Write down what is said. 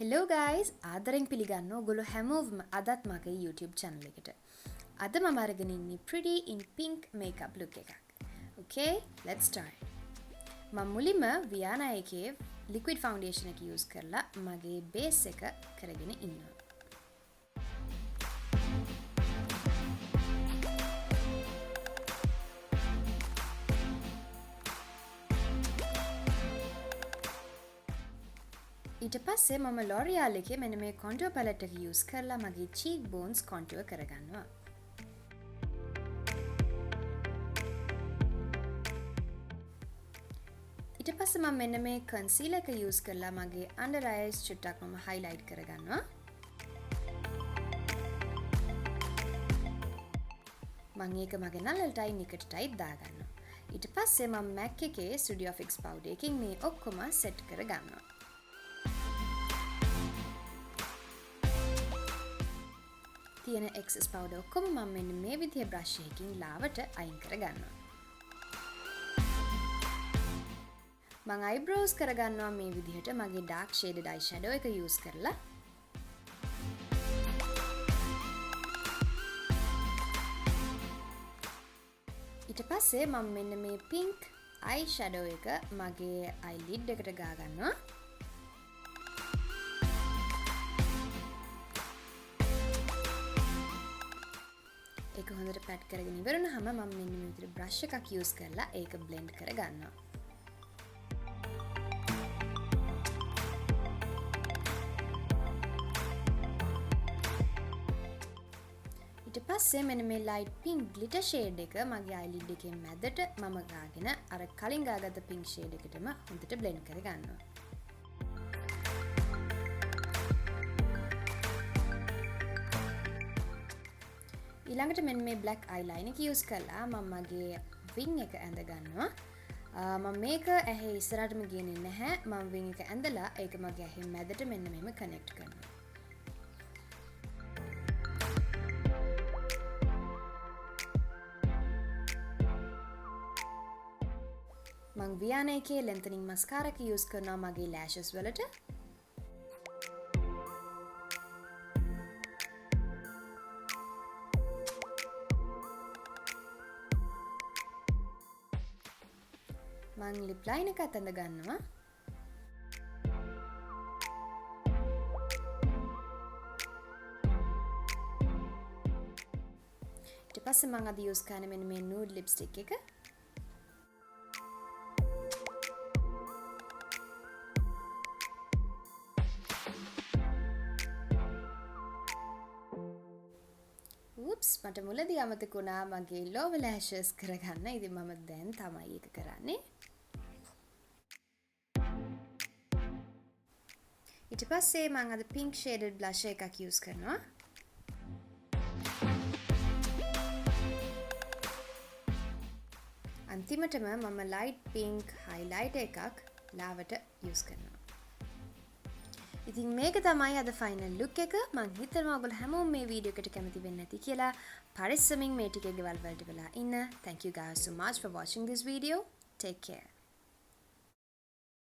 Hello guys, ආදරෙන් පිළිගන්න ඔයගොල්ලෝ හැමෝම අදත් මගේ YouTube channel එකට. අද මම අරගෙන ඉන්නේ pretty in pink makeup look එකක්. Okay, let's start. මම මුලින්ම Viana එකේ liquid foundation එක use කරලා මගේ base එක කරගෙන ඉන්නවා. ඊට පස්සේ මම L'Oreal එකේ මෙන්න මේ contour palette එක use කරලා මගේ cheek bones contour කරගන්නවා. ඊට පස්සේ මම මෙන්න මේ concealer එක use කරලා මගේ under eyes චුට්ටක් මම highlight කරගන්නවා. මම ඒක මගේ නළලටයි නිකටටයි දාගන්නවා. ඊට පස්සේ මම MAC එකේ Studio Fix powder එකකින් මේ ඔක්කොම set කරගන්නවා. තියෙන excess powder ඔක්කොම මම මෙන්න මේ විදිහේ brush එකකින් ලාවට අයින් කරගන්නවා. මම eyebrows කරගන්නවා මේ විදිහට මගේ dark shaded eyeshadow එක use කරලා. ඊට පස්සේ මම මෙන්න මේ pink eyeshadow එක මගේ eyelid එකට ගා ගන්නවා. ඒක හොඳට පැට් කරගෙන ඉවරනහම මම මෙන්න මේ විදිහට brush එකක් use කරලා ඒක blend කරගන්නවා. ඊට පස්සේ මෙන්න මේ light pink glitter shade එක මගේ eyelid එකේ මැදට මම ගාගෙන අර කලින් ගාගත්ත pink shade එකටම හොඳට blend කරගන්නවා. ඊළඟට මෙන්න මේ black eyeliner එක use කරලා මම මගේ wing එක ඇඳ ගන්නවා. මම මේක ඇහි ඉස්සරහටම ගේන්නේ නැහැ. මම wing එක ඇඳලා ඒක මගේ ඇහි මැදට මෙන්න මෙහෙම connect කරනවා. මම Viana එකේ lengthening mascara එක use කරනවා මගේ lashes වලට. මං lip line එකත් ඇඳ ගන්නවා. ඊට පස්සේ මං අද use කරන මෙන්න මේ nude lipstick එක. oops මට මුලදී අමතක වුණා මගේ lower lashes කරගන්න. ඉතින් මම දැන් තමයි ඒක කරන්නේ. ඊට පස්සේ මම අද pink shaded blush එකක් use කරනවා. අන්තිමටම මම light pink highlighter එකක් ලාවට use කරනවා. ඉතින් මේක තමයි අද final look එක. මම හිතනවා ඔයගොල්ලෝ හැමෝම මේ වීඩියෝ එකට කැමති වෙන්නේ නැති කියලා. පරිස්සමින් මේ ටික ගෙවල් වලට වෙලා ඉන්න. Thank you guys so much for watching this video. Take care.